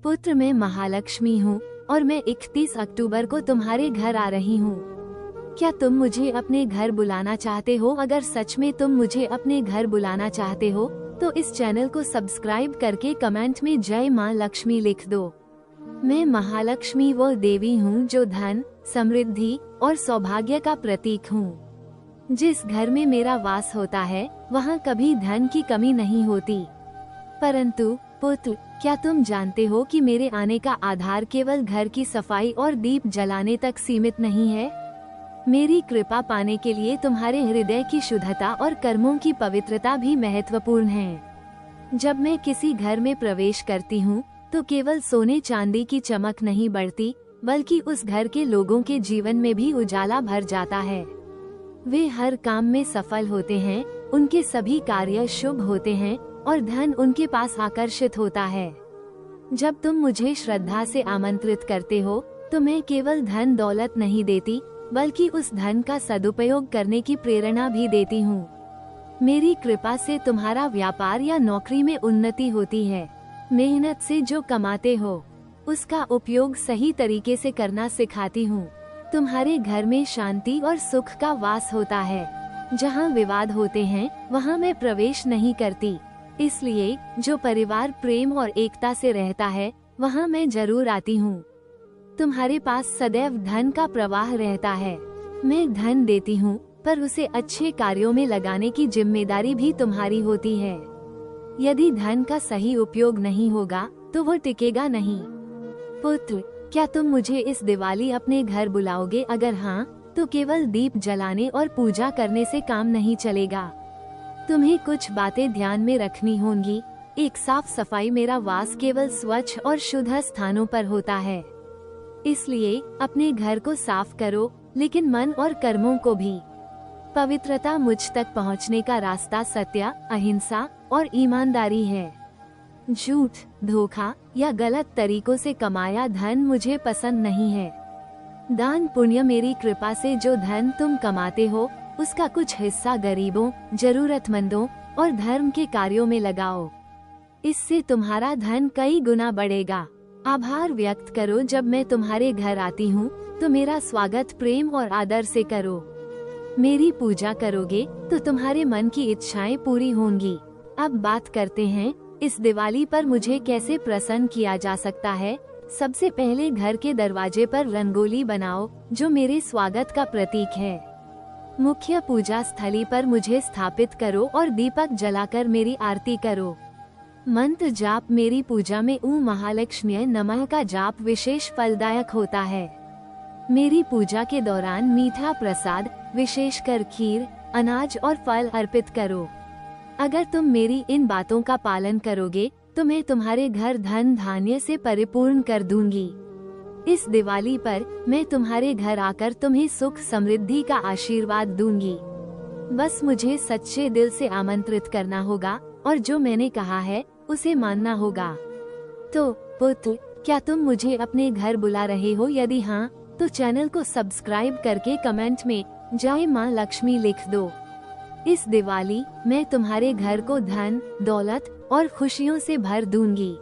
पुत्र, मैं महालक्ष्मी हूँ और मैं 31 अक्टूबर को तुम्हारे घर आ रही हूँ। क्या तुम मुझे अपने घर बुलाना चाहते हो? अगर सच में तुम मुझे अपने घर बुलाना चाहते हो तो इस चैनल को सब्सक्राइब करके कमेंट में जय माँ लक्ष्मी लिख दो। मैं महालक्ष्मी वो देवी हूँ जो धन, समृद्धि और सौभाग्य का प्रतीक हूँ। जिस घर में मेरा वास होता है वहाँ कभी धन की कमी नहीं होती। परंतु पुत्र, क्या तुम जानते हो कि मेरे आने का आधार केवल घर की सफाई और दीप जलाने तक सीमित नहीं है? मेरी कृपा पाने के लिए तुम्हारे हृदय की शुद्धता और कर्मों की पवित्रता भी महत्वपूर्ण है। जब मैं किसी घर में प्रवेश करती हूँ तो केवल सोने चांदी की चमक नहीं बढ़ती, बल्कि उस घर के लोगों के जीवन में भी उजाला भर जाता है। वे हर काम में सफल होते हैं, उनके सभी कार्य शुभ होते हैं और धन उनके पास आकर्षित होता है। जब तुम मुझे श्रद्धा से आमंत्रित करते हो तो मैं केवल धन दौलत नहीं देती, बल्कि उस धन का सदुपयोग करने की प्रेरणा भी देती हूँ। मेरी कृपा से तुम्हारा व्यापार या नौकरी में उन्नति होती है। मेहनत से जो कमाते हो उसका उपयोग सही तरीके से करना सिखाती हूँ। तुम्हारे घर में शांति और सुख का वास होता है। जहाँ विवाद होते हैं वहाँ मैं प्रवेश नहीं करती, इसलिए जो परिवार प्रेम और एकता से रहता है वहाँ मैं जरूर आती हूँ। तुम्हारे पास सदैव धन का प्रवाह रहता है। मैं धन देती हूँ, पर उसे अच्छे कार्यों में लगाने की जिम्मेदारी भी तुम्हारी होती है। यदि धन का सही उपयोग नहीं होगा तो वो टिकेगा नहीं। पुत्र, क्या तुम मुझे इस दिवाली अपने घर बुलाओगे? अगर हाँ, तो केवल दीप जलाने और पूजा करने से काम नहीं चलेगा। तुम्हें कुछ बातें ध्यान में रखनी होंगी। एक, साफ सफाई। मेरा वास केवल स्वच्छ और शुद्ध स्थानों पर होता है, इसलिए अपने घर को साफ करो, लेकिन मन और कर्मों को भी। पवित्रता मुझ तक पहुंचने का रास्ता सत्य, अहिंसा और ईमानदारी है। झूठ, धोखा या गलत तरीकों से कमाया धन मुझे पसंद नहीं है। दान पुण्य। मेरी कृपा से जो धन तुम कमाते हो उसका कुछ हिस्सा गरीबों, जरूरतमंदों और धर्म के कार्यों में लगाओ। इससे तुम्हारा धन कई गुना बढ़ेगा। आभार व्यक्त करो। जब मैं तुम्हारे घर आती हूँ तो मेरा स्वागत प्रेम और आदर से करो। मेरी पूजा करोगे तो तुम्हारे मन की इच्छाएं पूरी होंगी। अब बात करते हैं, इस दिवाली पर मुझे कैसे प्रसन्न किया जा सकता है। सबसे पहले घर के दरवाजे पर रंगोली बनाओ, जो मेरे स्वागत का प्रतीक है। मुख्य पूजा स्थली पर मुझे स्थापित करो और दीपक जलाकर मेरी आरती करो। मंत्र जाप। मेरी पूजा में ओम महालक्ष्मी नमः का जाप विशेष फलदायक होता है। मेरी पूजा के दौरान मीठा प्रसाद, विशेषकर खीर, अनाज और फल अर्पित करो। अगर तुम मेरी इन बातों का पालन करोगे तो मैं तुम्हारे घर धन धान्य से परिपूर्ण कर दूंगी। इस दिवाली पर मैं तुम्हारे घर आकर तुम्हें सुख समृद्धि का आशीर्वाद दूंगी। बस मुझे सच्चे दिल से आमंत्रित करना होगा और जो मैंने कहा है उसे मानना होगा। तो पुत्र, क्या तुम मुझे अपने घर बुला रहे हो? यदि हाँ, तो चैनल को सब्सक्राइब करके कमेंट में जय माँ लक्ष्मी लिख दो। इस दिवाली मैं तुम्हारे घर को धन, दौलत और खुशियों से भर दूंगी।